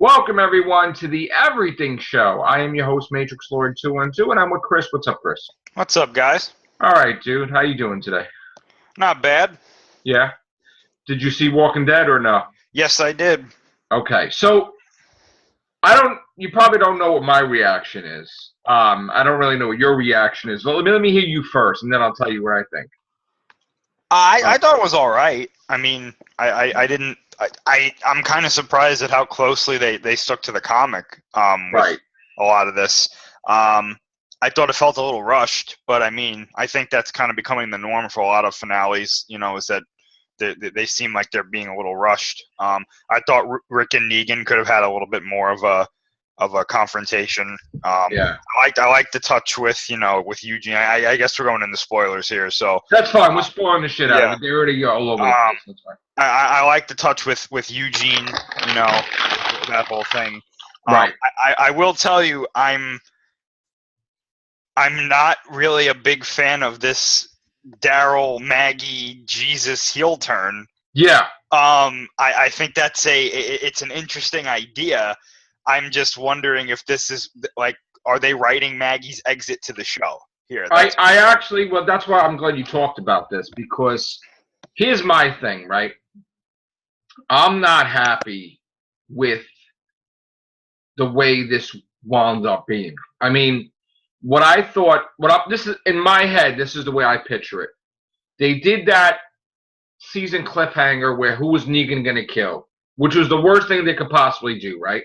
Welcome, everyone, to the Everything Show. I am your host, Matrix Lord 212, and I'm with Chris. What's up, Chris? What's up, guys? All right, dude. How you doing today? Not bad. Yeah? Did you see Walking Dead or no? Yes, I did. Okay, so you probably don't know what my reaction is. I don't really know what your reaction is. But let me hear you first, and then I'll tell you what I think. I thought it was all right. I mean, I'm kind of surprised at how closely they stuck to the comic with a lot of this. I thought it felt a little rushed, but I mean, I think that's kind of becoming the norm for a lot of finales, is that they seem like they're being a little rushed. I thought Rick and Negan could have had a little bit more of a confrontation. Yeah. I like the touch with Eugene. I guess we're going into spoilers here, so that's fine. We're spoiling the shit out of it. They already all over the place. That's fine. I like the touch with Eugene. That whole thing. Right. I will tell you, I'm not really a big fan of this Daryl, Maggie, Jesus heel turn. Yeah. I think it's an interesting idea. I'm just wondering if this is are they writing Maggie's exit to the show here? That's why I'm glad you talked about this, because here's my thing, right? I'm not happy with the way this wound up being. I mean, this is in my head, this is the way I picture it. They did that season cliffhanger where who was Negan going to kill, which was the worst thing they could possibly do, right?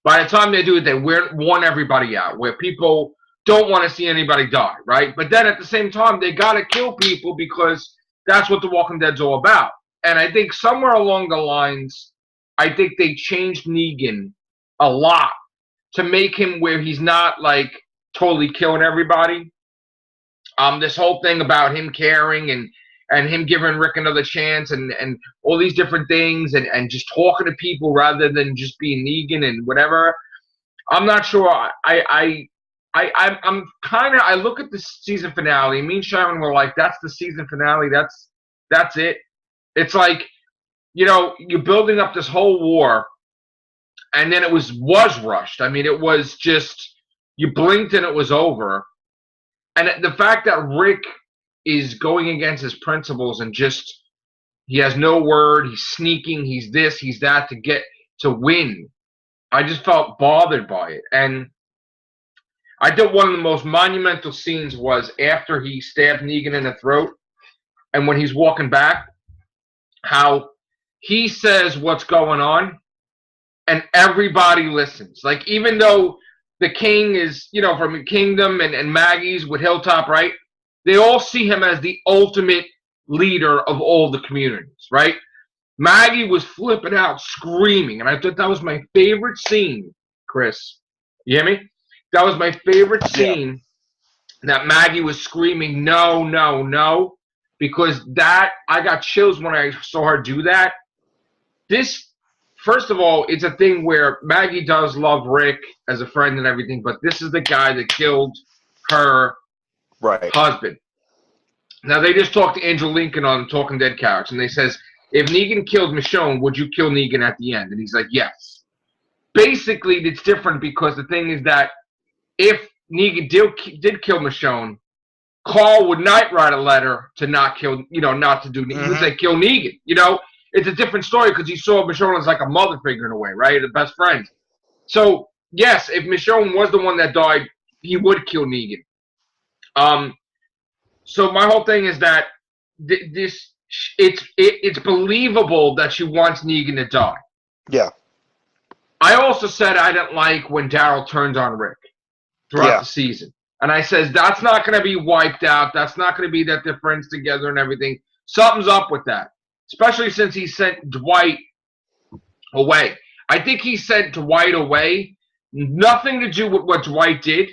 By the time they do it, they warn everybody out, where people don't want to see anybody die, right? But then at the same time, they got to kill people because that's what The Walking Dead's all about. And I think somewhere along the lines, I think they changed Negan a lot to make him where he's not totally killing everybody. This whole thing about him caring and him giving Rick another chance and all these different things and just talking to people rather than just being Negan and whatever. I'm not sure. I look at the season finale. Me and Sharon were like, that's the season finale. That's it. It's like, you're building up this whole war, and then it was rushed. I mean, it was just, you blinked and it was over. And the fact that Rick is going against his principles and just, he has no word, he's sneaking, he's this, he's that to win. I just felt bothered by it. And I thought one of the most monumental scenes was after he stabbed Negan in the throat, and when he's walking back, how he says what's going on, and everybody listens. Like, even though the king is, from Kingdom and Maggie's with Hilltop, right? They all see him as the ultimate leader of all the communities, right? Maggie was flipping out, screaming, and I thought that was my favorite scene, Chris. You hear me? That was my favorite scene, that Maggie was screaming, no, no, no, because I got chills when I saw her do that. First of all, it's a thing where Maggie does love Rick as a friend and everything, but this is the guy that killed her husband. Now, they just talked to Andrew Lincoln on Talking Dead Couch, and they says, if Negan killed Michonne, would you kill Negan at the end? And he's like, yes. Basically, it's different because the thing is that if Negan did kill Michonne, Carl would not write a letter to not kill, not to do Negan. He would say, kill Negan. It's a different story because he saw Michonne as like a mother figure in a way, right? A best friend. So, yes, if Michonne was the one that died, he would kill Negan. So my whole thing is that it's believable that she wants Negan to die. Yeah. I also said I didn't like when Daryl turns on Rick throughout the season. And I says, that's not going to be wiped out. That's not going to be that they're friends together and everything. Something's up with that. Especially since he sent Dwight away. I think he sent Dwight away. Nothing to do with what Dwight did.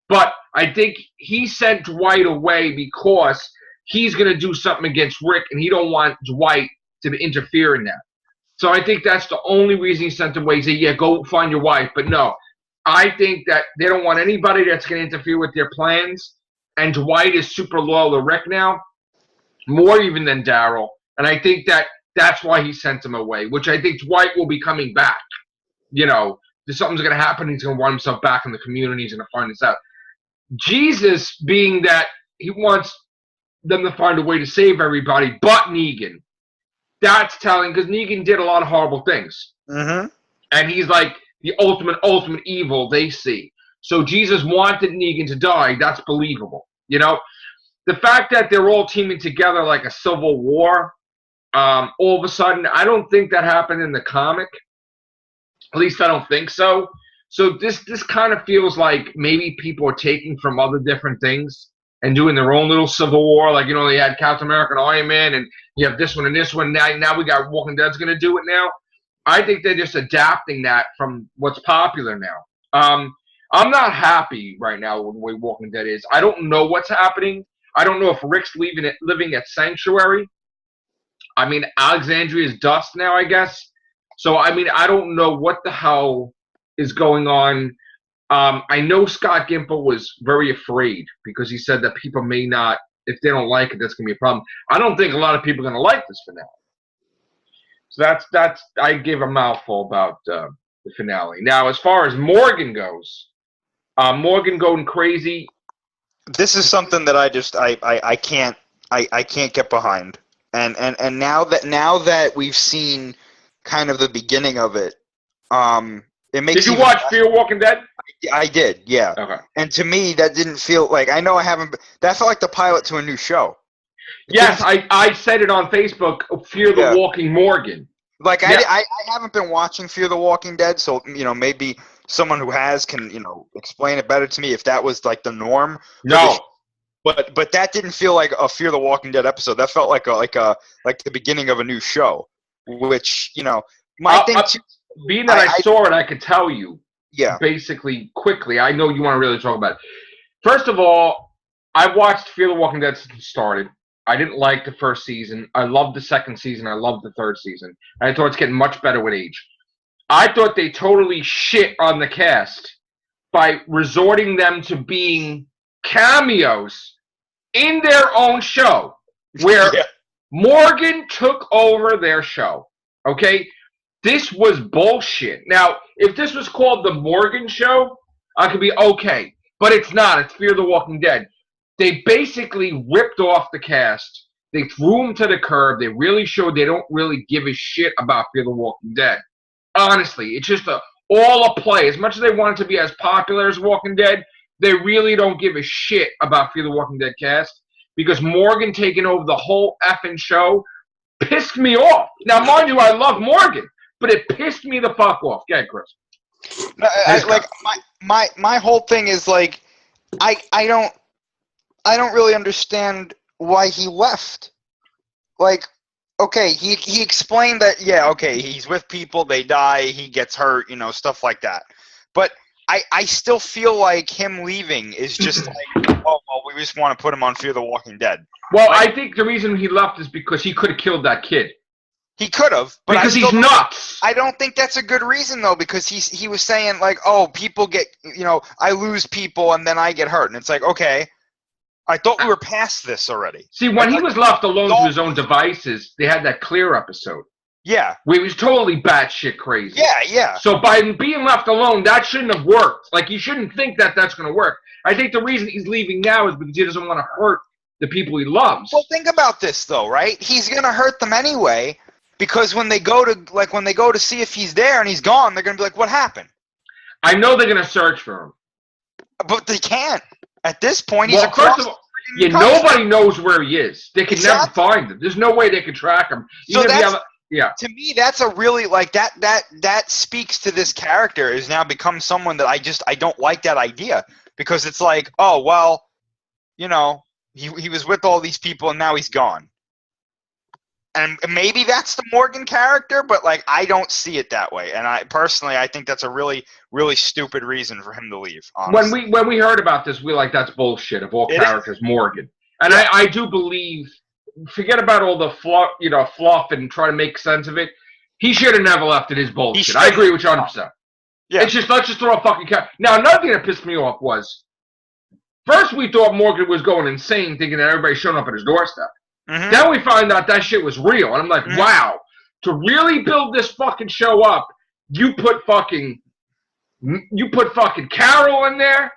But I think he sent Dwight away because he's going to do something against Rick, and he don't want Dwight to interfere in that. So I think that's the only reason he sent him away. He said, yeah, go find your wife. But no, I think that they don't want anybody that's going to interfere with their plans. And Dwight is super loyal to Rick now, more even than Daryl. And I think that's why he sent him away, which I think Dwight will be coming back. you know, something's going to happen. He's going to want himself back in the community. He's going to find this out. Jesus, being that he wants them to find a way to save everybody, but Negan. That's telling, because Negan did a lot of horrible things. Mm-hmm. And he's like the ultimate evil they see. So Jesus wanted Negan to die. That's believable. You know, the fact that they're all teaming together like a civil war, all of a sudden, I don't think that happened in the comic. At least I don't think so. So this kind of feels like maybe people are taking from other different things and doing their own little civil war. Like, you know, they had Captain America and Iron Man, and you have this one and this one. Now we got Walking Dead's going to do it now. I think they're just adapting that from what's popular now. I'm not happy right now with the way Walking Dead is. I don't know what's happening. I don't know if Rick's living at Sanctuary. I mean, Alexandria's dust now, I guess. So, I mean, I don't know what the hell is going on. I know Scott Gimple was very afraid because he said that people may not, if they don't like it, that's going to be a problem. I don't think a lot of people are going to like this finale. So that's I gave a mouthful about the finale. Now, as far as Morgan goes, Morgan going crazy. This is something that I can't get behind. And now that we've seen kind of the beginning of it, it makes. Did you watch Fear Walking Dead? I did, yeah. Okay. And to me, that didn't feel like, I know I haven't. That felt like the pilot to a new show. Yes, I said it on Facebook. Fear the Walking Morgan. Like I haven't been watching Fear the Walking Dead, so you know maybe someone who has can explain it better to me if that was like the norm. No. But that didn't feel like a Fear the Walking Dead episode. That felt like the beginning of a new show, which my thing. Being that I saw it, I could tell you. Yeah. Basically, quickly, I know you want to really talk about it. First of all, I watched Fear the Walking Dead since it started. I didn't like the first season. I loved the second season. I loved the third season. And I thought it's getting much better with age. I thought they totally shit on the cast by resorting them to being cameos in their own show, where Morgan took over their show. Okay? This was bullshit. Now, if this was called The Morgan Show, I could be okay. But it's not. It's Fear the Walking Dead. They basically ripped off the cast. They threw them to the curb. They really showed they don't really give a shit about Fear the Walking Dead. Honestly, it's just all a play. As much as they want it to be as popular as Walking Dead, they really don't give a shit about Fear the Walking Dead cast, because Morgan taking over the whole effing show pissed me off. Now, mind you, I love Morgan, but it pissed me the fuck off. Go ahead, Chris. My whole thing is like, I don't really understand why he left. Like, okay, he explained that, he's with people, they die, he gets hurt, stuff like that. But I still feel like him leaving is just like, oh, well, we just want to put him on Fear the Walking Dead. Well, I think the reason he left is because he could have killed that kid. He could have, but because he's nuts. I don't think that's a good reason though, because he was saying like, oh, people get, I lose people and then I get hurt, and it's like, okay, I thought we were past this already. See, when he was left alone to his own devices, they had that Clear episode. Yeah, where he was totally batshit crazy. Yeah. So by being left alone, that shouldn't have worked. Like, you shouldn't think that that's going to work. I think the reason he's leaving now is because he doesn't want to hurt the people he loves. Well, think about this though, right? He's going to hurt them anyway. Because when they go to see if he's there and he's gone, they're going to be like, what happened? I know they're going to search for him. But they can't. At this point, he's across. First of all, nobody knows where he is. They can never find him. There's no way they can track him. So to me, that's a really, like, that speaks to this character has now become someone that I don't like that idea. Because it's like, oh, well, he was with all these people and now he's gone. And maybe that's the Morgan character, but like I don't see it that way. And I think that's a really, really stupid reason for him to leave. Honestly. When we heard about this, we were like, that's bullshit. Of all characters, Morgan. And yeah. I do believe. Forget about all the fluff and try to make sense of it. He should have never left. It is bullshit. I agree with you 100%. Yeah. It's just let's just throw a fucking cat. Now another thing that pissed me off was, first we thought Morgan was going insane, thinking that everybody's showing up at his doorstep. Mm-hmm. Then we find out that shit was real. And I'm like, wow, to really build this fucking show up, you put fucking Carol in there.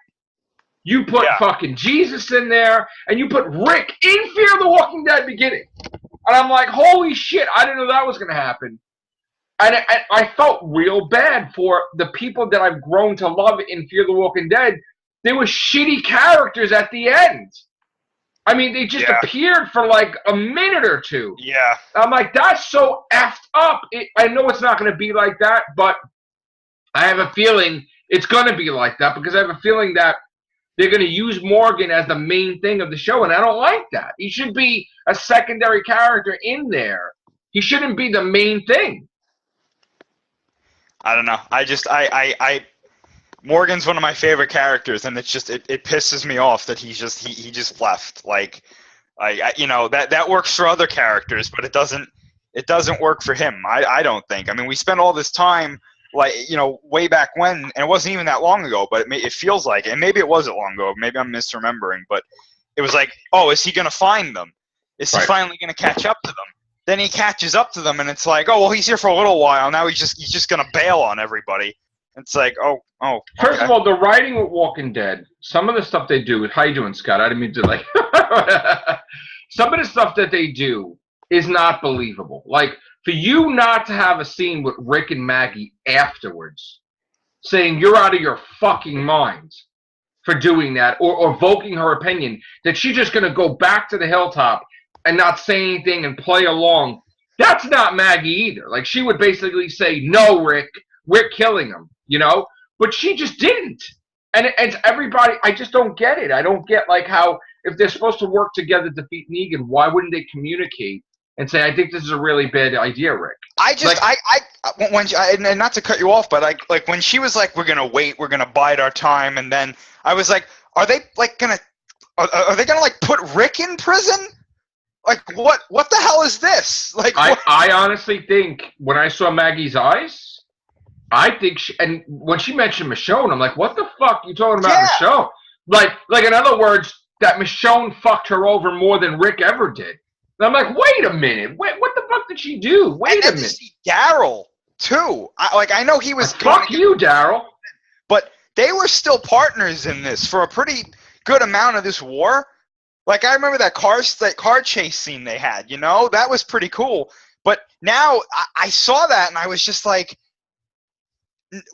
You put fucking Jesus in there, and you put Rick in Fear the Walking Dead beginning. And I'm like, holy shit, I didn't know that was going to happen. And I felt real bad for the people that I've grown to love in Fear the Walking Dead. There were shitty characters at the end. I mean, they just appeared for like a minute or two. Yeah. I'm like, that's so effed up. I know it's not going to be like that, but I have a feeling it's going to be like that because I have a feeling that they're going to use Morgan as the main thing of the show, and I don't like that. He should be a secondary character in there. He shouldn't be the main thing. I don't know. Morgan's one of my favorite characters, and it's just it pisses me off that he just left. Like, that works for other characters, but it doesn't work for him. I don't think. I mean, we spent all this time. Like, way back when, and it wasn't even that long ago, but it feels like, and maybe it wasn't long ago, maybe I'm misremembering, but it was like, oh, is he going to find them? Is he finally going to catch up to them? Then he catches up to them, and it's like, oh, well, he's here for a little while, now he's just going to bail on everybody. It's like, oh. First of all, the writing with Walking Dead, some of the stuff they do, how you doing, Scott? I didn't mean to, like, some of the stuff that they do is not believable. Like, for you not to have a scene with Rick and Maggie afterwards saying you're out of your fucking mind for doing that or voking her opinion that she's just going to go back to the hilltop and not say anything and play along, that's not Maggie either. Like, she would basically say, no, Rick, we're killing him, But she just didn't. And it's everybody, I just don't get it. I don't get, like, how if they're supposed to work together to defeat Negan, why wouldn't they communicate? And say, I think this is a really bad idea, Rick. And not to cut you off, but like when she was like, we're gonna wait, we're gonna bide our time, and then I was like, are they gonna like put Rick in prison? Like what the hell is this? Like I honestly think when I saw Maggie's eyes, I think and when she mentioned Michonne, I'm like, what the fuck are you talking about Michonne? Like in other words, that Michonne fucked her over more than Rick ever did. And I'm like, wait a minute. What the fuck did she do? Wait a minute. To see Daryl, too. I know he was... Fuck you, Daryl. But they were still partners in this for a pretty good amount of this war. Like, I remember that car chase scene they had, That was pretty cool. But now, I saw that, and I was just like,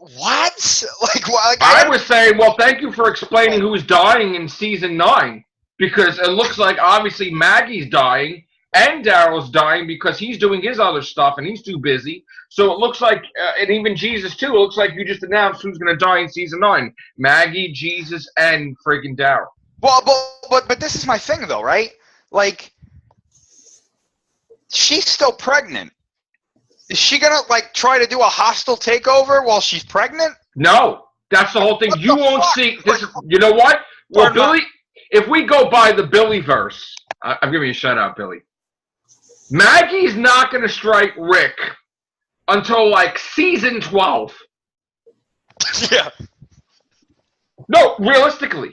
what? I was saying, well, thank you for explaining who's dying in Season 9. Because it looks like, obviously, Maggie's dying. And Daryl's dying because he's doing his other stuff and he's too busy. So it looks like, and even Jesus too, it looks like you just announced who's going to die in Season 9. Maggie, Jesus, and friggin' Daryl. Well, but this is my thing though, right? Like, she's still pregnant. Is she going to, like, try to do a hostile takeover while she's pregnant? No. That's the whole thing. You won't see. This. You know what? Well, Billy, if we go by the Billy verse, I'm giving you a shout out, Billy. Maggie's not going to strike Rick until, like, Season 12. Yeah. No, realistically.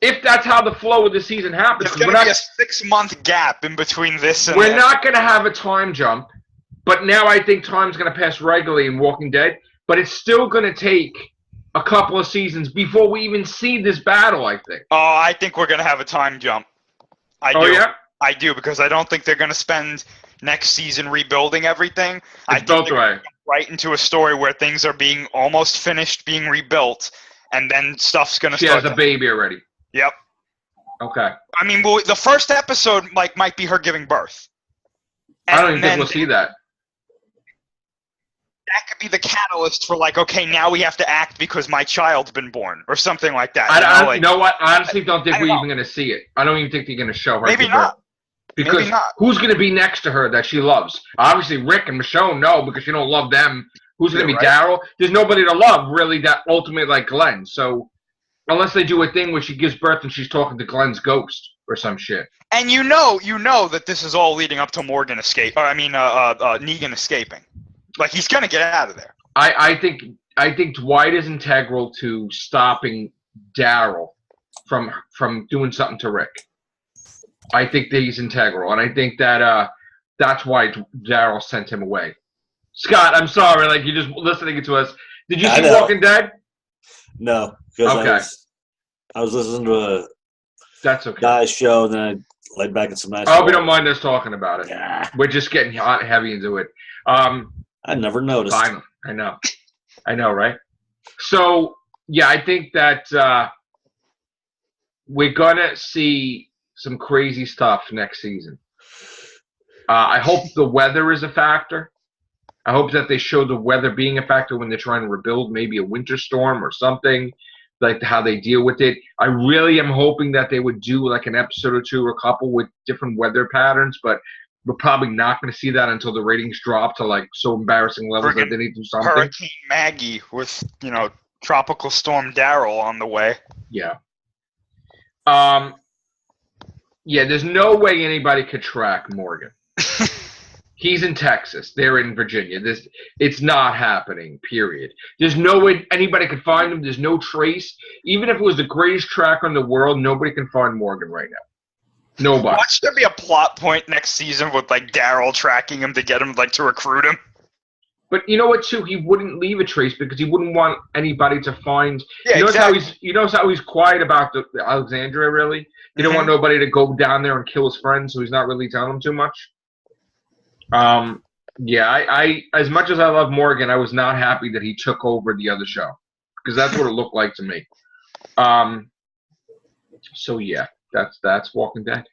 If that's how the flow of the season happens. There's going to be a 6-month gap in between this and We're not going to have a time jump, but now I think time's going to pass regularly in Walking Dead, but it's still going to take a couple of seasons before we even see this battle, I think. Oh, I think we're going to have a time jump. I do. Yeah? I do, because I don't think they're going to spend next season rebuilding everything. I think built they're right into a story where things are being almost finished being rebuilt, and then stuff's going to start. She has a baby already. Yep. Okay. I mean, the first episode might be her giving birth. And I don't even think we'll see that. That could be the catalyst for, like, okay, now we have to act because my child's been born, or something like that. You know what? I honestly don't think we're even going to see it. I don't even think they're going to show her. Maybe not. Because who's going to be next to her that she loves? Obviously, Rick and Michonne, no, because you don't love them. Who's going to be Daryl? There's nobody to love, really, that ultimately like Glenn. So, unless they do a thing where she gives birth and she's talking to Glenn's ghost or some shit. And you know that this is all leading up to Morgan Negan escaping. Like, he's going to get out of there. I think Dwight is integral to stopping Daryl from doing something to Rick. I think that he's integral, and I think that that's why Daryl sent him away. Scott, I'm sorry. Like, you're just listening to us. Did you see know. Walking Dead? No, because Okay. I was listening to a That's okay. guy's show, and then I laid back in some nice. I hope you don't mind us talking about it. Yeah. We're just getting hot and heavy into it. I never noticed. Finally, I know, right? So yeah, I think that we're gonna see some crazy stuff next season. I hope the weather is a factor. I hope that they show the weather being a factor when they're trying to rebuild, maybe a winter storm or something, like how they deal with it. I really am hoping that they would do like an episode or two or a couple with different weather patterns, but we're probably not going to see that until the ratings drop to like so embarrassing levels that they need to do something. Hurricane Maggie with, Tropical Storm Daryl on the way. Yeah. Yeah, there's no way anybody could track Morgan. He's in Texas. They're in Virginia. It's not happening, period. There's no way anybody could find him. There's no trace. Even if it was the greatest tracker in the world, nobody can find Morgan right now. Nobody. Watch there be a plot point next season with, like, Daryl tracking him to get him, like, to recruit him. But you know what, too? He wouldn't leave a trace because he wouldn't want anybody to find. Yeah, You notice how he's quiet about the Alexandria, really? He don't want nobody to go down there and kill his friends, so he's not really telling them too much. Yeah, I as much as I love Morgan, I was not happy that he took over the other show because that's what it looked like to me. So yeah, that's Walking Dead.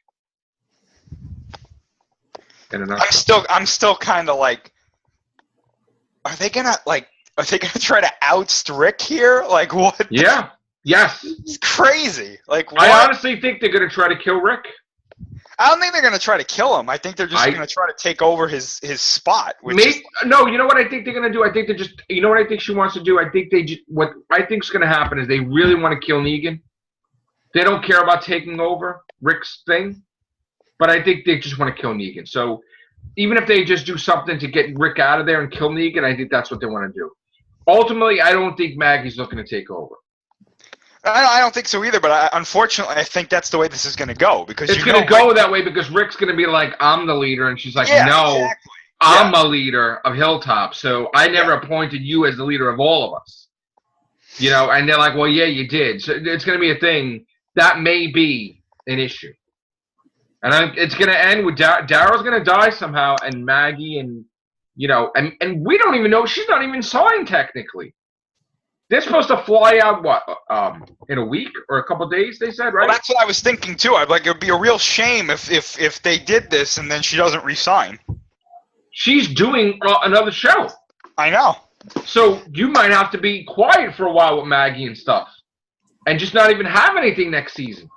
I'm still kind of like, are they gonna try to oust Rick here? Like what? Yeah. Yes. It's crazy. Like what? I honestly think they're gonna try to kill Rick. I don't think they're going to try to kill him. I think they're just going to try to take over his spot. No, you know what I think they're going to do? I think they're just – you know what I think she wants to do? I think what I think is going to happen is they really want to kill Negan. They don't care about taking over Rick's thing, but I think they just want to kill Negan. So even if they just do something to get Rick out of there and kill Negan, I think that's what they want to do. Ultimately, I don't think Maggie's looking to take over. I don't think so either, but unfortunately, I think that's the way this is going to go. Because it's going to go that way because Rick's going to be like, I'm the leader, and she's like, no, exactly. I'm a leader of Hilltop, so I never appointed you as the leader of all of us. And they're like, well, yeah, you did. So it's going to be a thing. That may be an issue. And it's going to end with Daryl's going to die somehow, and Maggie and we don't even know. She's not even signed technically. They're supposed to fly out, in a week or a couple of days, they said, right? Well, that's what I was thinking, too. It would be a real shame if they did this and then she doesn't resign. She's doing another show. I know. So you might have to be quiet for a while with Maggie and stuff and just not even have anything next season.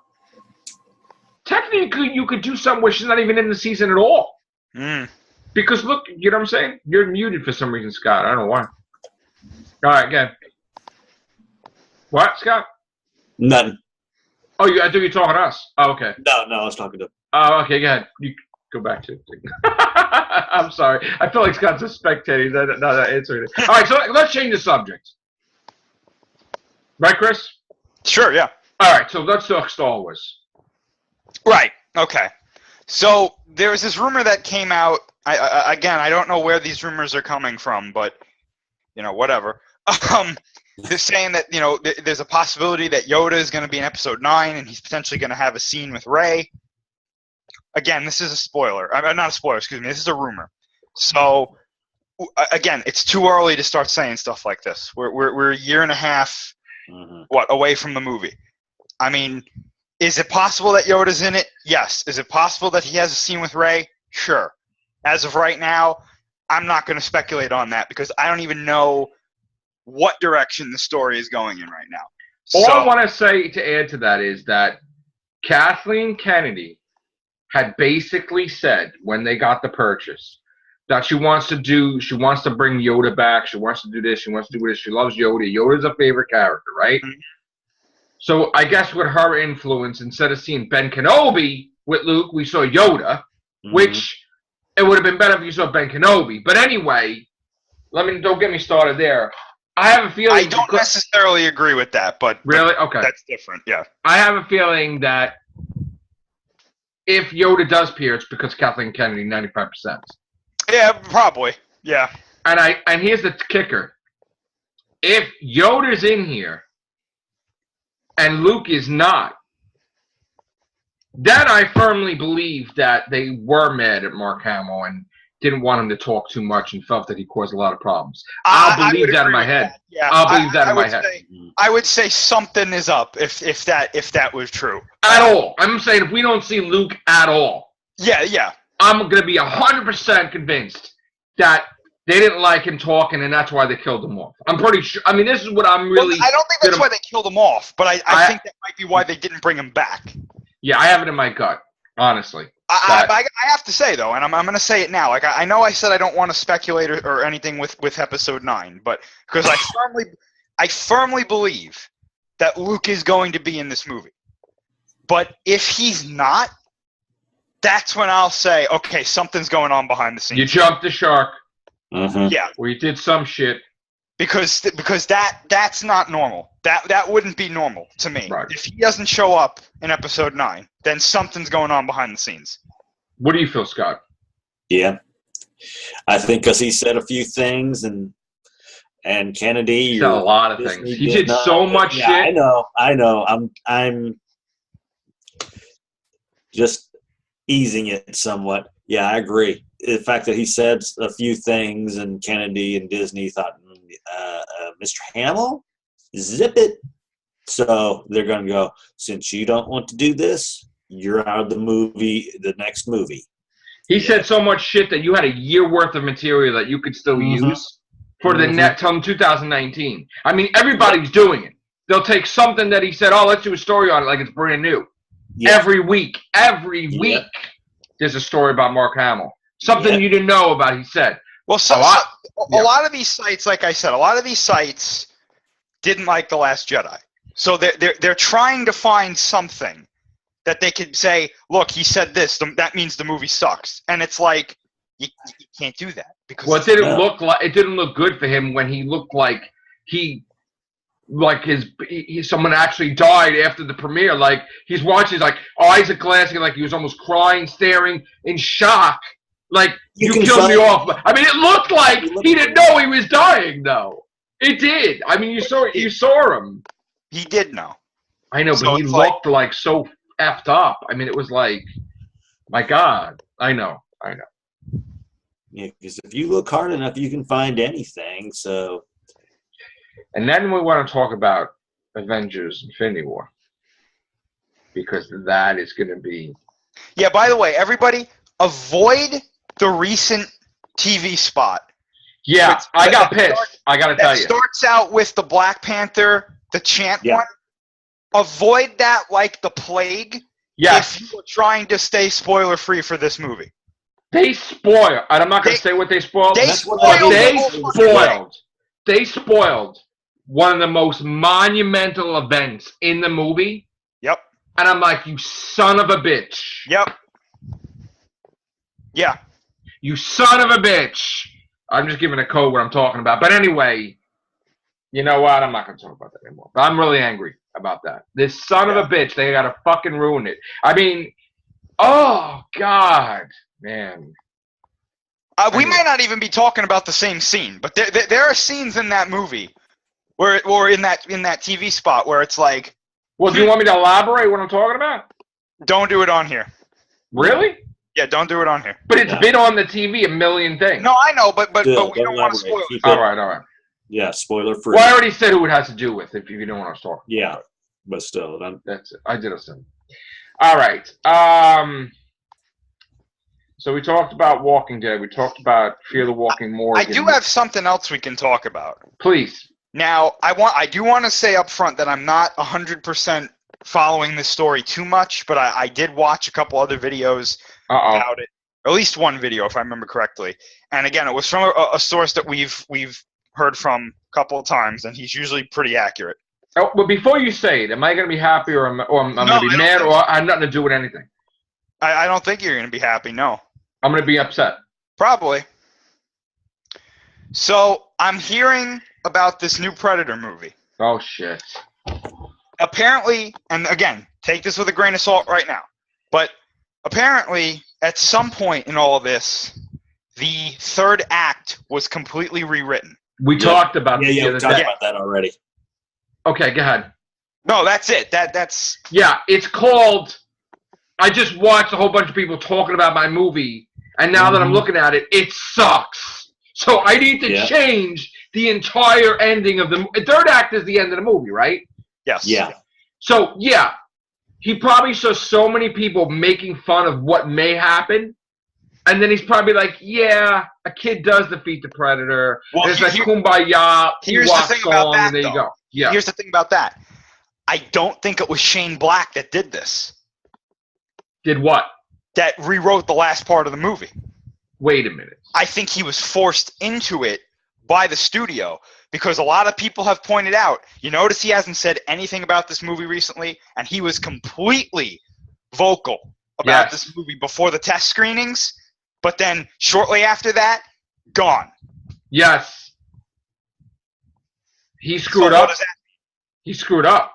Technically, you could do something where she's not even in the season at all. Because, look, you know what I'm saying? You're muted for some reason, Scott. I don't know why. All right, again. What, Scott? Nothing. Oh, I thought you were talking to us. Oh, okay. No, I was talking to. Oh, okay, go ahead. You go back to it. I'm sorry. I feel like Scott's a spectator. He's not answering it. All right, so let's change the subject. Right, Chris? Sure, yeah. All right, so let's talk Star Wars. Right, okay. So there was this rumor that came out. Again, I don't know where these rumors are coming from, but, whatever. They're saying that, there's a possibility that Yoda is going to be in Episode 9 and he's potentially going to have a scene with Rey. Again, this is a spoiler. Not a spoiler, excuse me. This is a rumor. So, again, it's too early to start saying stuff like this. We're a year and a half, away from the movie. I mean, is it possible that Yoda's in it? Yes. Is it possible that he has a scene with Rey? Sure. As of right now, I'm not going to speculate on that because I don't even know what direction the story is going in right now. All I want to say to add to that is that Kathleen Kennedy had basically said when they got the purchase that she wants to bring Yoda back. She wants to do this. She wants to do this. She loves Yoda. Yoda's a favorite character, right? Mm-hmm. So I guess with her influence, instead of seeing Ben Kenobi with Luke, we saw Yoda, which it would have been better if you saw Ben Kenobi. But anyway, don't get me started there. I have a feeling. I don't necessarily agree with that, but really, okay, that's different. Yeah, I have a feeling that if Yoda does appear, it's because Kathleen Kennedy, 95%. Yeah, probably. Yeah. And here's the kicker: if Yoda's in here and Luke is not, then I firmly believe that they were mad at Mark Hamill and didn't want him to talk too much and felt that he caused a lot of problems. I'll believe that in my head. Yeah, I'll believe that in my head. I would say something is up if that was true. At all. I'm saying if we don't see Luke at all. Yeah. I'm going to be 100% convinced that they didn't like him talking, and that's why they killed him off. I'm pretty sure. I mean, this is what I'm really. Well, I don't think that's why they killed him off, but I think that might be why they didn't bring him back. Yeah, I have it in my gut, honestly. I have to say though, and I'm going to say it now. Like I know I said I don't want to speculate or anything with Episode 9, but because I firmly believe that Luke is going to be in this movie. But if he's not, that's when I'll say, okay, something's going on behind the scenes. You jumped the shark. Mm-hmm. Yeah. Or you did some shit. Because that's not normal. That wouldn't be normal to me. Right. If he doesn't show up in Episode 9, then something's going on behind the scenes. What do you feel, Scott? Yeah. I think because he said a few things and Kennedy. He said a lot of things. He did so much shit. I know. I'm just easing it somewhat. Yeah, I agree. The fact that he said a few things and Kennedy and Disney thought, Mr. Hamill, zip it. So they're going to go, since you don't want to do this, you're out of the next movie. He said so much shit that you had a year worth of material that you could still use for the net till 2019. I mean, everybody's doing it. They'll take something that he said, let's do a story on it like it's brand new. Yeah. Every week, there's a story about Mark Hamill. Something you didn't know about, he said. Well, a lot of these sites, like I said, a lot of these sites didn't like The Last Jedi. So they're trying to find something that they could say, look, he said this, that means the movie sucks. And it's like, you can't do that. Because it didn't look good for him when he looked like someone actually died after the premiere. Like, he's watching, he's like, eyes are glassing, like he was almost crying, staring in shock. Like, you killed me off. I mean, it looked like he didn't know he was dying, though. It did. I mean, you saw him. He did know. I know, but he looked like so effed up. I mean, it was like, my God. I know. Yeah, because if you look hard enough, you can find anything, so. And then we want to talk about Avengers Infinity War. Because that is going to be... Yeah, by the way, everybody, avoid the recent TV spot. Yeah, I got pissed. I got to tell you. It starts out with the Black Panther, the chant one. Avoid that like the plague. Yes. If you're trying to stay spoiler-free for this movie. They spoil. And I'm not going to say what they spoiled. They spoiled one of the most monumental events in the movie. Yep. And I'm like, you son of a bitch. Yep. Yeah. You son of a bitch. I'm just giving a code what I'm talking about. But anyway, you know what? I'm not going to talk about that anymore. But I'm really angry about that. This son of a bitch, they got to fucking ruin it. I mean, oh, God, man. We might not even be talking about the same scene, but there are scenes in that movie or in that TV spot where it's like... Well, do you want me to elaborate what I'm talking about? Don't do it on here. Really? Yeah, don't do it on here. But it's been on the TV a million things. No, I know, but we don't want to spoil it. All right. Yeah, spoiler free. Well, I already said who it has to do with if you don't want to talk. Yeah, but still. That's it. I did assume. All right. So we talked about Walking Dead. We talked about Fear the Walking Morgan. I do have something else we can talk about. Please. Now, I do want to say up front that I'm not 100% following this story too much, but I did watch a couple other videos about it. Or at least one video, if I remember correctly. And again, it was from a source that we've heard from a couple of times, and he's usually pretty accurate. Oh, but before you say it, am I going to be happy or I'm going to be mad or I have nothing to do with anything? I don't think you're going to be happy, no. I'm going to be upset. Probably. So, I'm hearing about this new Predator movie. Oh, shit. Apparently, and again, take this with a grain of salt right now, but apparently, at some point in all of this, the third act was completely rewritten. We talked about we talked about that already. Okay, go ahead. No, that's it. That's Yeah, it's called. I just watched a whole bunch of people talking about my movie, and now that I'm looking at it, it sucks. So I need to change the entire ending of the third act. Is the end of the movie, right? Yes. Yeah. So yeah, he probably saw so many people making fun of what may happen, and then he's probably like, "Yeah, a kid does defeat the predator." Well, it's like kumbaya. Here's the thing about that, and there you go. Yeah. Here's the thing about that. I don't think it was Shane Black that did this. Did what? That rewrote the last part of the movie. Wait a minute. I think he was forced into it by the studio because a lot of people have pointed out, you notice he hasn't said anything about this movie recently, and he was completely vocal about this movie before the test screenings, but then shortly after that, gone. Yes. He screwed up. He screwed up.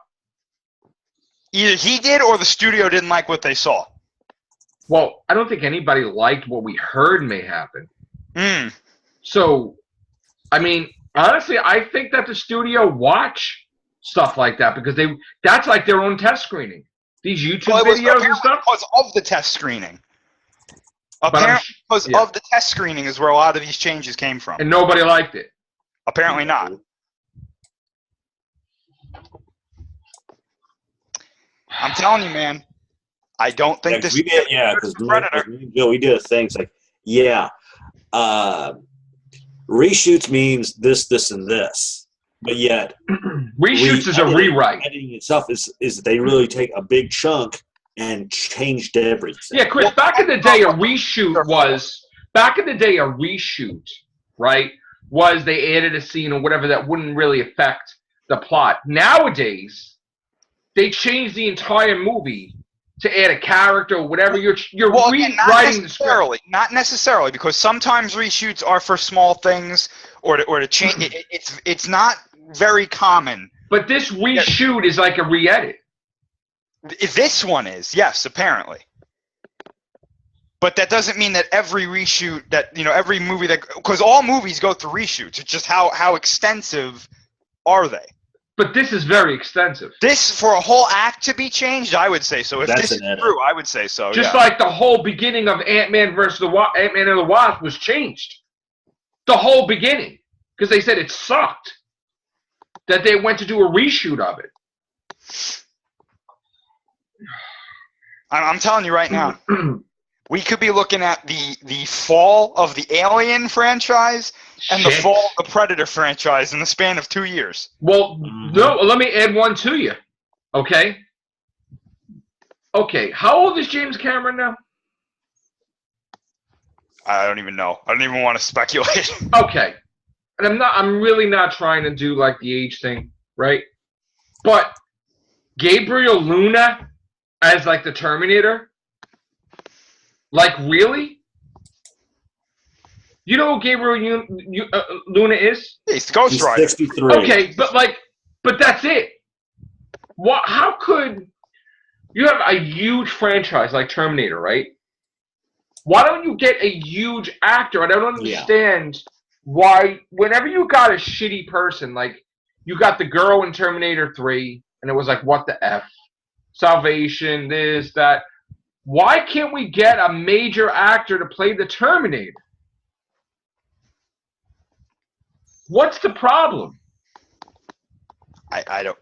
Either he did or the studio didn't like what they saw. Well, I don't think anybody liked what we heard may happen. So, I mean, honestly, I think that the studio watch stuff like that because that's like their own test screening. These YouTube videos and stuff. Because of the test screening. Apparently, because of the test screening is where a lot of these changes came from. And nobody liked it. Apparently not. I'm telling you, man. I don't think this. We did, because we did a thing. It's like, reshoots means this, and this, but yet reshoots is a rewrite. Editing itself is they really take a big chunk and changed everything. Yeah, Chris. Back in the day, a reshoot right? Was they added a scene or whatever that wouldn't really affect the plot. Nowadays, they change the entire movie to add a character or whatever. You're rewriting the script. Not necessarily, because sometimes reshoots are for small things or to change. It's not very common. But this reshoot is like a re-edit. This one is, yes, apparently. But that doesn't mean that every reshoot every movie because all movies go through reshoots. It's just how extensive are they? But this is very extensive. This, for a whole act to be changed, I would say so. If this is true, I would say so. Just like the whole beginning of Ant-Man versus Ant-Man and the Wasp was changed. The whole beginning. Because they said it sucked. That they went to do a reshoot of it. I'm telling you right now, we could be looking at the fall of the Alien franchise and the fall of the Predator franchise in the span of 2 years. Well, no, let me add one to you. Okay? Okay, how old is James Cameron now? I don't even know. I don't even want to speculate. Okay. And I'm really not trying to do like the age thing, right? But Gabriel Luna as like the Terminator? Like, really? You know who Gabriel Luna is? He's the Ghost Rider. 63. Okay, but that's it. How could you have a huge franchise like Terminator, right? Why don't you get a huge actor? I don't understand why. Whenever you got a shitty person, like you got the girl in Terminator 3, and it was like, what the F? Salvation, this, that. Why can't we get a major actor to play the Terminator? What's the problem? I don't.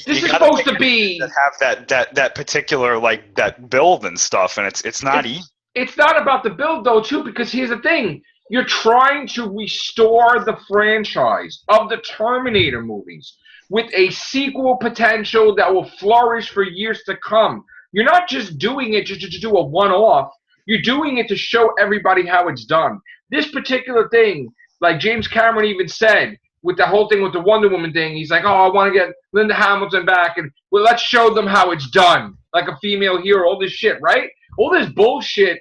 This is supposed to be have that particular like that build and stuff, and it's not easy. It's not about the build though, too, because here's the thing: you're trying to restore the franchise of the Terminator movies with a sequel potential that will flourish for years to come. You're not just doing it just to do a one-off. You're doing it to show everybody how it's done. This particular thing, like James Cameron even said, with the whole thing with the Wonder Woman thing, he's like, oh, I want to get Linda Hamilton back, and well, let's show them how it's done, like a female hero, all this shit, right? All this bullshit,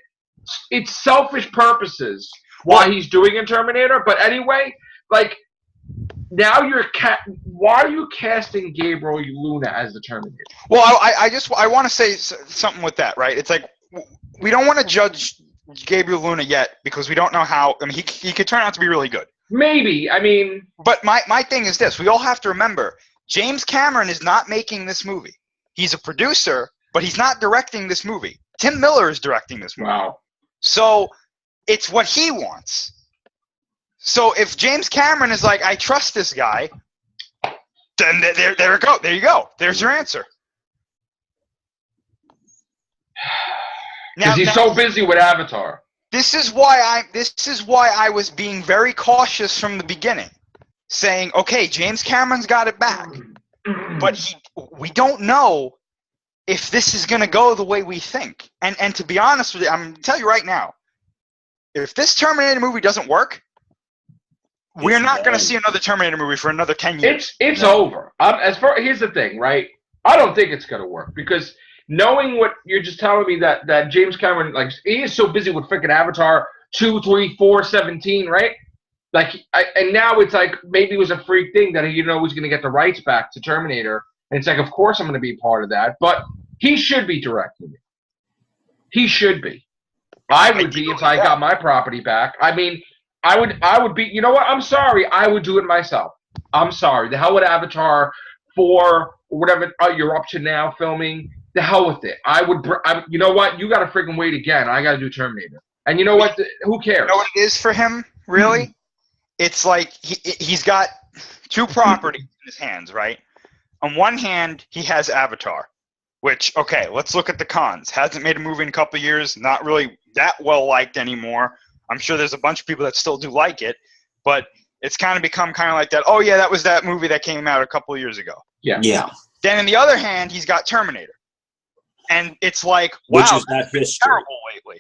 it's selfish purposes why he's doing a Terminator, but anyway, like, now why are you casting Gabriel Luna as the Terminator? Well, I want to say something with that, right? It's like we don't want to judge Gabriel Luna yet because we don't know how. I mean, he could turn out to be really good. Maybe. I mean, but my thing is this: we all have to remember, James Cameron is not making this movie. He's a producer, but he's not directing this movie. Tim Miller is directing this movie. Wow. So it's what he wants. So if James Cameron is like, I trust this guy, then there it go. There you go. There's your answer. Because he's so busy with Avatar. This is why I was being very cautious from the beginning, saying, okay, James Cameron's got it back, but we don't know if this is going to go the way we think. And to be honest with you, I'm going to tell you right now, if this Terminator movie doesn't work, we're not going to see another Terminator movie for another 10 years. It's over. Here's the thing, right? I don't think it's going to work because knowing what you're just telling me that James Cameron, like, he is so busy with freaking Avatar 2, 3, 4, 17, right? Like, and now it's like maybe it was a freak thing that he was going to get the rights back to Terminator. And it's like, of course I'm going to be part of that. But he should be directing it. He should be. I would be if I got my property back. I mean, I would be, you know what? I'm sorry. I would do it myself. I'm sorry. The hell with Avatar 4 or whatever you're up to now filming. The hell with it. You know what? You got to freaking wait again. I got to do Terminator. And you know what? Who cares? You know what it is for him, really? Mm-hmm. It's like he's got two properties in his hands, right? On one hand, he has Avatar, which, okay, let's look at the cons. Hasn't made a movie in a couple of years. Not really that well liked anymore. I'm sure there's a bunch of people that still do like it, but it's kind of become kind of like that. Oh, yeah, that was that movie that came out a couple of years ago. Yeah. Then on the other hand, he's got Terminator. And it's like, wow, which is not it's terrible lately.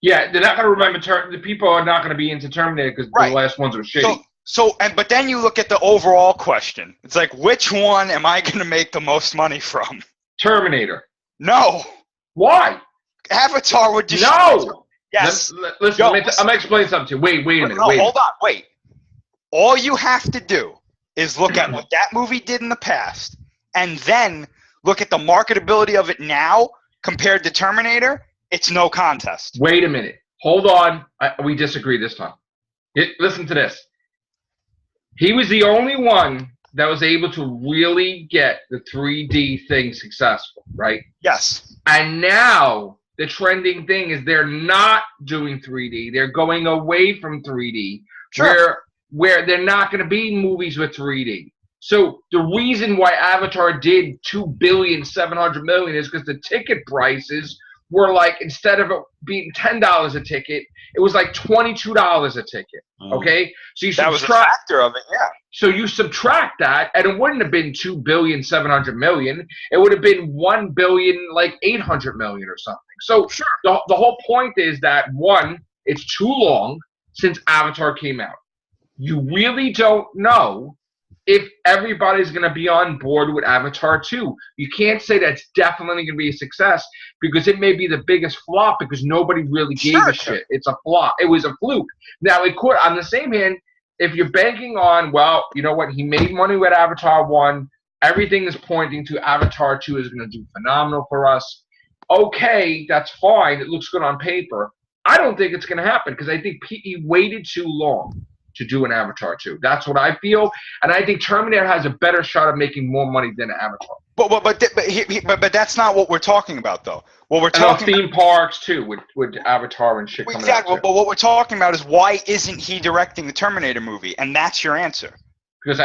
Yeah, they're not going to remember. The people are not going to be into Terminator because the last ones are shitty. But then you look at the overall question. It's like, which one am I going to make the most money from? Terminator. No. Why? Avatar would destroy. No. Yes. Listen, I'm going to explain something to you. Wait a minute. No, hold on. Wait. All you have to do is look at what that movie did in the past, and then look at the marketability of it now compared to Terminator. It's no contest. Wait a minute. Hold on. We disagree this time. Listen to this. He was the only one that was able to really get the 3D thing successful, right? Yes. And now the trending thing is they're not doing 3D. They're going away from 3D. Sure. Where they're not going to be movies with 3D. So the reason why Avatar did $2.7 billion is because the ticket prices were like, instead of it being $10 a ticket, it was like $22 a ticket. Okay, so that was a factor of it, yeah. So you subtract that, and it wouldn't have been $2.7 billion. It would have been $1.8 billion or something. So sure. The whole point is that one, it's too long since Avatar came out. You really don't know if everybody's going to be on board with Avatar 2. You can't say that's definitely going to be a success because it may be the biggest flop because nobody really gave a shit. It's a flop. It was a fluke. Now, it could, on the same hand, if you're banking on, well, you know what, he made money with Avatar 1, everything is pointing to Avatar 2 is going to do phenomenal for us. Okay, that's fine. It looks good on paper. I don't think it's going to happen because I think he waited too long to do an Avatar 2. That's what I feel, and I think Terminator has a better shot of making more money than Avatar. But that's not what we're talking about, though. What we're talking theme parks too, with Avatar and shit coming out. Exactly. But what we're talking about is why isn't he directing the Terminator movie? And that's your answer. Because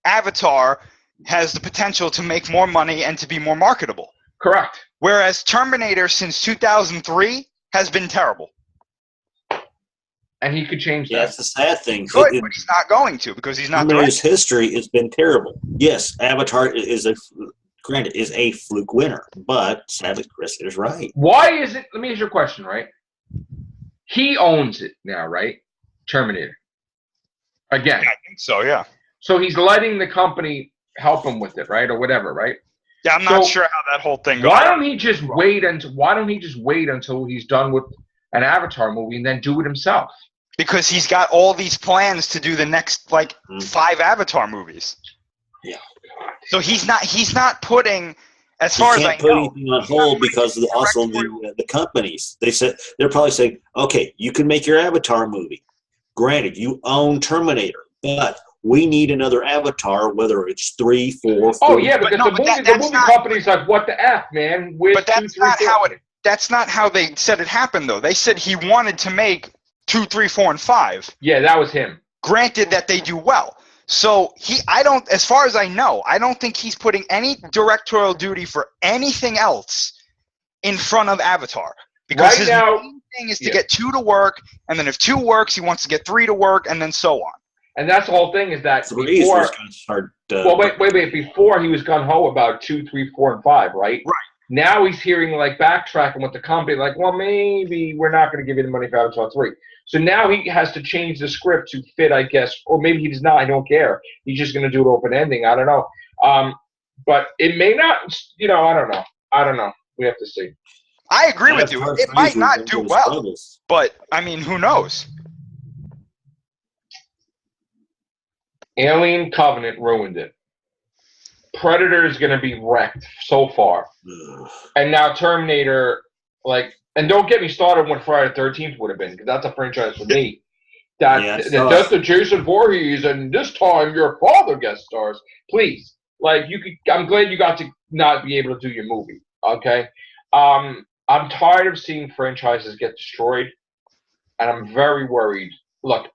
Avatar has the potential to make more money and to be more marketable. Correct. Whereas Terminator since 2003 has been terrible. And he could change that. Yeah, that's the sad thing. Good, but he's not going to because he's not doing his history. It's been terrible. Yes, Avatar is a fluke winner, but sadly, Chris is right. Why is it? Let me ask you a question, right? He owns it now, right? Terminator. Again. Yeah, I think so, yeah. So he's letting the company help him with it, right, or whatever, right? Yeah, I'm not sure how that whole thing goes. Why don't he just wait until he's done with an Avatar movie and then do it himself? Because he's got all these plans to do the next 5 Avatar movies. Yeah. So he's not putting as far as I can't put know, anything on hold because of also the companies. They're probably saying, okay, you can make your Avatar movie. Granted, you own Terminator, but we need another Avatar, whether it's 3, 4, 5. Oh yeah, because the movie company's like, what the F, man? But that's not how they said it happened, though. They said he wanted to make 2, 3, 4, and 5. Yeah, that was him. Granted that they do well. So as far as I know, I don't think he's putting any directorial duty for anything else in front of Avatar. Because his main thing is to get 2 to work, and then if 2 works, he wants to get 3 to work, and then so on. And that's the whole thing is that before, before he was gung-ho about 2, 3, 4, and 5, right? Right. Now he's hearing, like, backtracking with the company, like, well, maybe we're not going to give you the money for Avatar 3. So now he has to change the script to fit, I guess, or maybe he does not. I don't care. He's just going to do an open ending. I don't know. But it may not, I don't know. We have to see. I agree with you. It might not do well, but, I mean, who knows? Alien Covenant ruined it. Predator is going to be wrecked so far. And now Terminator, like, and don't get me started when Friday the 13th would have been, because that's a franchise for me. That's the Jason Voorhees, and this time your father guest stars. Please. Like, I'm glad you got to not be able to do your movie, okay? I'm tired of seeing franchises get destroyed, and I'm very worried. Look,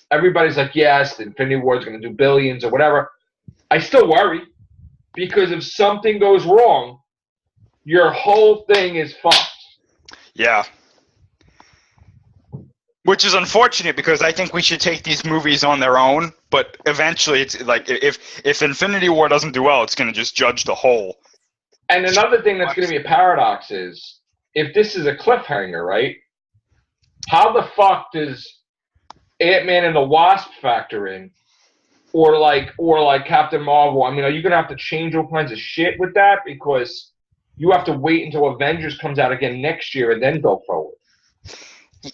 everybody's like, yes, the Infinity War is going to do billions or whatever. I still worry, because if something goes wrong, your whole thing is fucked. Yeah. Which is unfortunate, because I think we should take these movies on their own, but eventually it's like if Infinity War doesn't do well, it's going to just judge the whole. And another thing that's going to be a paradox is, if this is a cliffhanger, right? How the fuck does Ant-Man and the Wasp factor in? Or like Captain Marvel? I mean, are you going to have to change all kinds of shit with that? Because you have to wait until Avengers comes out again next year and then go forward.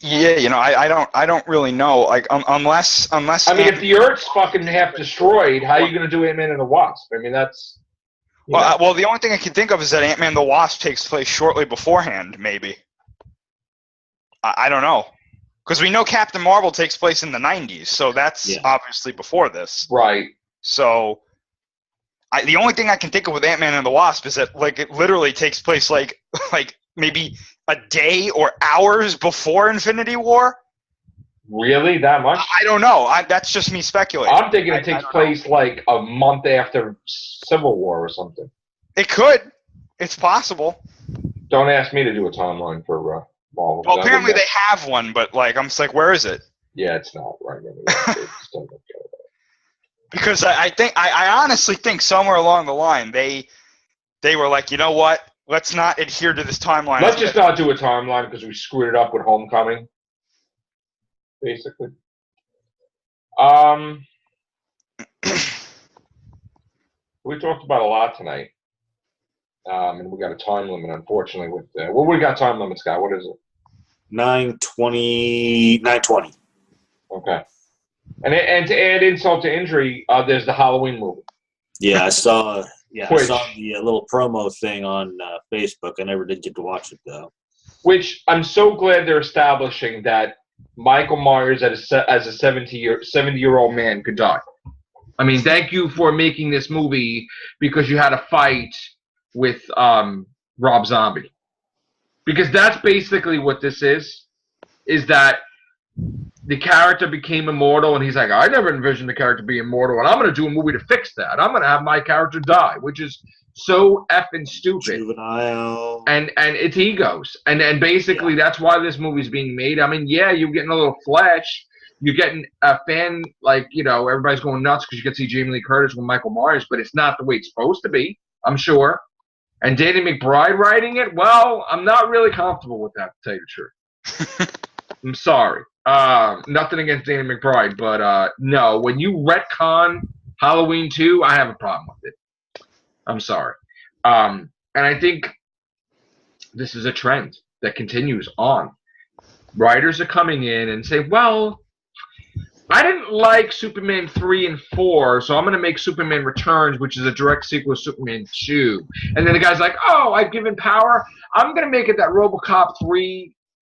Yeah, I don't really know. Like, unless. I mean, if the Earth's fucking half destroyed, how are you going to do Ant-Man and the Wasp? I mean, that's. Well, the only thing I can think of is that Ant-Man and the Wasp takes place shortly beforehand. Maybe. I don't know, because we know Captain Marvel takes place in the 90s, so that's obviously before this. Right. So. The only thing I can think of with Ant-Man and the Wasp is that, like, it literally takes place like maybe a day or hours before Infinity War. Really? That much? I don't know. That's just me speculating. I'm thinking it takes place like a month after Civil War or something. It could. It's possible. Don't ask me to do a timeline for Marvel. Well, apparently they have one, but like, I'm just like, where is it? Yeah, it's not right anyway. Because I honestly think somewhere along the line they were like, you know what? Let's not adhere to this timeline. Let's just not do a timeline because we screwed it up with Homecoming. Basically. We talked about a lot tonight. And we got a time limit, unfortunately. With we got time limit, Scott. What is it? 9:20. Okay. And to add insult to injury, there's the Halloween movie. Yeah, I saw. Yeah, I saw the little promo thing on Facebook. I never did get to watch it though. Which I'm so glad they're establishing that Michael Myers as a 70-year-old man could die. I mean, thank you for making this movie because you had a fight with Rob Zombie. Because that's basically what this is that the character became immortal, and he's like, I never envisioned the character being immortal, and I'm going to do a movie to fix that. I'm going to have my character die, which is so effing stupid. Juvenile. And it's egos. And basically that's why this movie's being made. I mean, yeah, you're getting a little flesh. You're getting a fan, like, everybody's going nuts because you can see Jamie Lee Curtis with Michael Myers, but it's not the way it's supposed to be, I'm sure. And Danny McBride writing it, well, I'm not really comfortable with that, to tell you the truth. I'm sorry. Nothing against Danny McBride, but no, when you retcon Halloween 2, I have a problem with it. I'm sorry. And I think this is a trend that continues on. Writers are coming in and say, well, I didn't like Superman 3 and 4, so I'm going to make Superman Returns, which is a direct sequel to Superman 2. And then the guy's like, oh, I've given power. I'm going to make it that RoboCop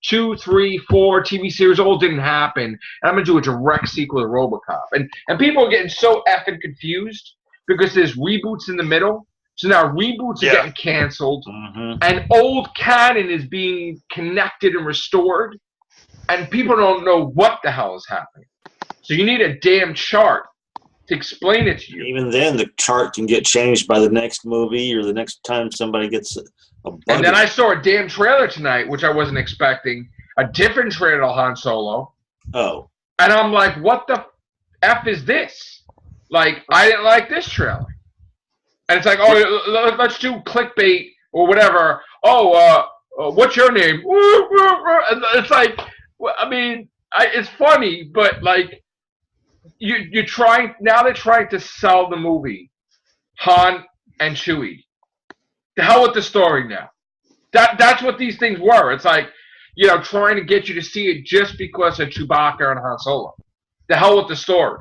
2, 3, 4 TV series all didn't happen. And I'm going to do a direct sequel to RoboCop. And people are getting so effing confused because there's reboots in the middle. So now reboots are getting canceled. Mm-hmm. And old canon is being connected and restored. And people don't know what the hell is happening. So you need a damn chart to explain it to you. Even then, the chart can get changed by the next movie or the next time somebody gets a bug. And then I saw a damn trailer tonight, which I wasn't expecting. A different trailer to Han Solo. Oh. And I'm like, what the F is this? Like, I didn't like this trailer. And it's like, oh, let's do clickbait or whatever. Oh, what's your name? And it's like, I mean, it's funny, but like, you're trying now. They're trying to sell the movie, Han and Chewie. The hell with the story now. That's what these things were. It's like, trying to get you to see it just because of Chewbacca and Han Solo. The hell with the story.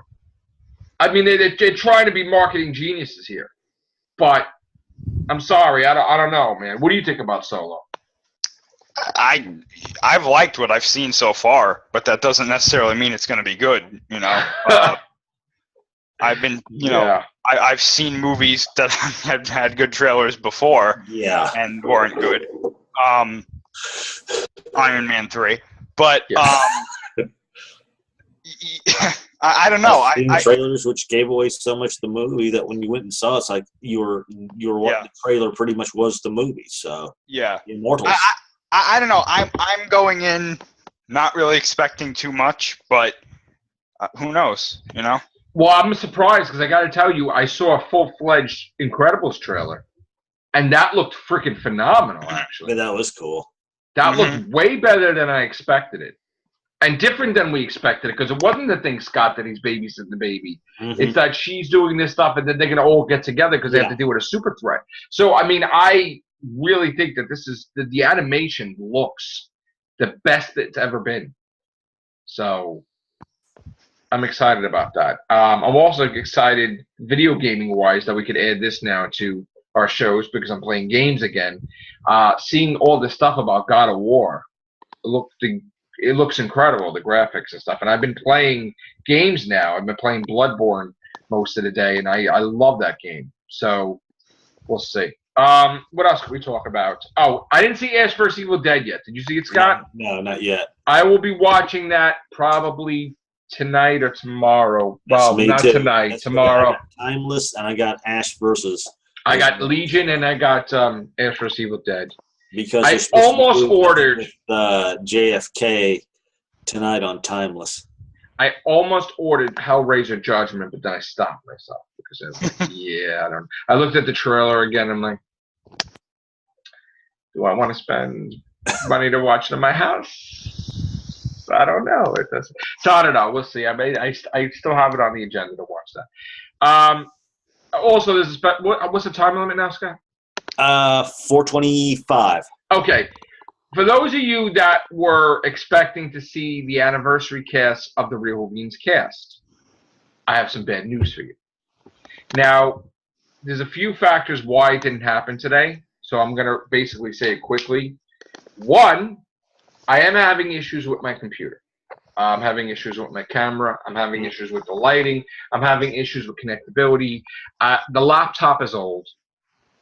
I mean, they're trying to be marketing geniuses here, but I'm sorry, I don't know, man. What do you think about Solo? I've liked what I've seen so far, but that doesn't necessarily mean it's going to be good. I've been, I've seen movies that have had good trailers before, and weren't good. Iron Man 3, but I don't know. I've seen trailers which gave away so much of the movie that when you went and saw it, it's like you were what the trailer pretty much was the movie. So Immortals. I don't know. I'm going in not really expecting too much, but who knows? Well, I'm surprised because I got to tell you, I saw a full-fledged Incredibles trailer, and that looked freaking phenomenal. Actually, that was cool. That looked way better than I expected it, and different than we expected it because it wasn't the thing, Scott, that he's babysitting the baby. Mm-hmm. It's that she's doing this stuff, and then they're going to all get together because they have to deal with a super threat. So, I mean, I really think that this is the animation looks the best it's ever been. So I'm excited about that. I'm also excited video gaming wise that we could add this now to our shows because I'm playing games again. Seeing all this stuff about God of War, it looks incredible, the graphics and stuff. And I've been playing games now. I've been playing Bloodborne most of the day, and I love that game. So we'll see. What else can we talk about? Oh, I didn't see Ash vs. Evil Dead yet. Did you see it, Scott? No, not yet. I will be watching that probably tonight or tomorrow. Well, not tonight. Tomorrow. I got Timeless, and I got Ash vs. I got Legion, and I got Ash vs. Evil Dead. Because I almost ordered JFK tonight on Timeless. I almost ordered Hellraiser Judgment, but then I stopped myself because I was like, I don't. I looked at the trailer again. I'm like, do I want to spend money to watch it in my house? I don't know. It doesn't. So I don't know. We'll see. I still have it on the agenda to watch that. Also, there's what's the time limit now, Scott? 4:25. Okay. For those of you that were expecting to see the anniversary cast of the Real Beans cast, I have some bad news for you. Now, there's a few factors why it didn't happen today, so I'm going to basically say it quickly. One, I am having issues with my computer. I'm having issues with my camera. I'm having issues with the lighting. I'm having issues with connectability. The laptop is old.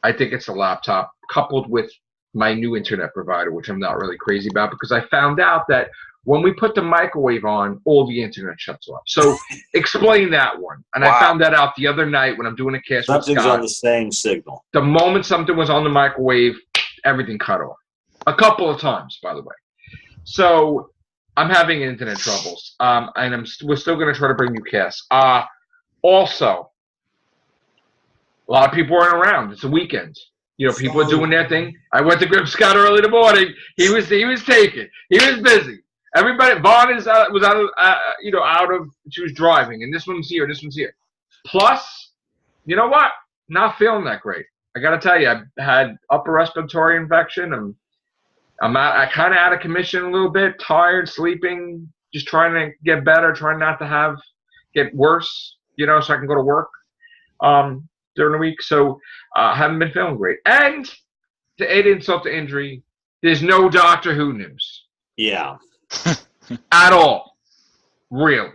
I think it's a laptop coupled with my new internet provider, which I'm not really crazy about because I found out that when we put the microwave on, all the internet shuts off. So explain that one. And I found that out the other night when I'm doing a cast with Scott. Something's on the same signal. The moment something was on the microwave, everything cut off. A couple of times, by the way. So I'm having internet troubles. And we're still going to try to bring you casts. Also, a lot of people aren't around. It's a weekend. People are doing their thing. I went to grab Scott early in the morning. He was taken. He was busy. Everybody, Vaughn was out of. She was driving, and this one's here. This one's here. Plus, you know what? Not feeling that great. I got to tell you, I had upper respiratory infection. I'm kind of out of commission a little bit. Tired, sleeping, just trying to get better. Trying not to have get worse, you know, so I can go to work during the week. So I haven't been feeling great. And to add insult to injury, there's no Doctor Who news. Yeah. At all. Really.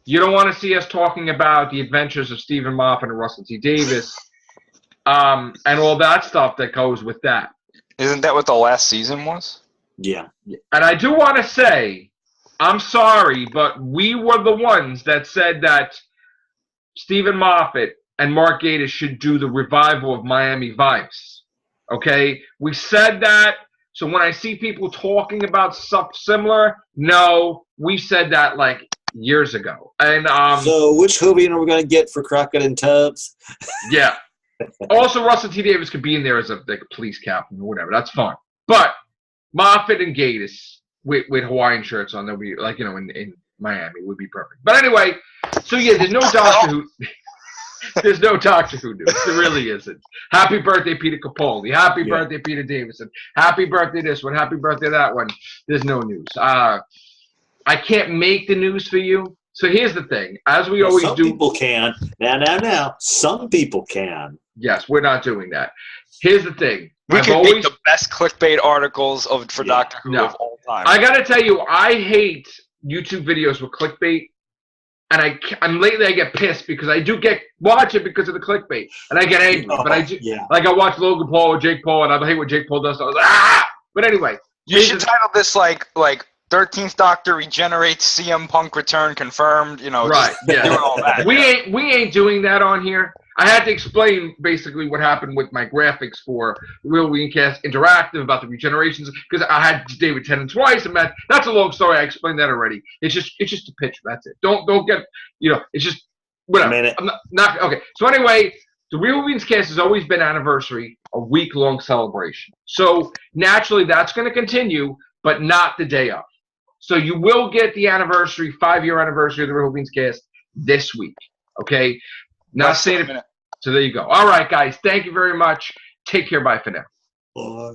You don't want to see us talking about the adventures of Stephen Moffat and Russell T. Davies and all that stuff that goes with that. Isn't that what the last season was? Yeah. And I do want to say, I'm sorry, but we were the ones that said that Stephen Moffat and Mark Gatiss should do the revival of Miami Vice. Okay? We said that. So when I see people talking about stuff similar, no, we said that like years ago. And so which Whovian are we going to get for Crockett and Tubbs? Yeah. Also, Russell T. Davies could be in there as a police captain or whatever. That's fine. But Moffat and Gatiss with Hawaiian shirts on, they'll be like, you know, in Miami would be perfect. But anyway, so yeah, there's no Doctor Who. There's no Doctor Who news. There really isn't. Happy birthday, Peter Capaldi. Happy birthday, Peter Davison. Happy birthday, this one. Happy birthday, that one. There's no news. I can't make the news for you. So here's the thing. As we always do. Some people can. Now. Some people can. Yes, we're not doing that. Here's the thing. We can make the best clickbait articles for Doctor Who of all time. I got to tell you, I hate YouTube videos with clickbait. And lately I get pissed because I do watch it because of the clickbait, and I get angry. But like I watch Logan Paul or Jake Paul, and I hate what Jake Paul does. So I was like, ah! But anyway, you should title this like 13th Doctor regenerates, CM Punk return confirmed. You know, right? Yeah, doing all that. We ain't doing that on here. I had to explain basically what happened with my graphics for Real Weencast Interactive about the regenerations because I had David Tennant twice, and that's a long story. I explained that already. It's just a picture. That's it. Don't get, you know. It's just whatever. I'm not okay. So anyway, the Real Weencast has always been anniversary, a week-long celebration. So naturally, that's going to continue, but not the day of. So you will get the anniversary, 5-year anniversary of the Real Weencast this week. Okay. Not saying it. So there you go. All right, guys. Thank you very much. Take care. Bye for now. Bye.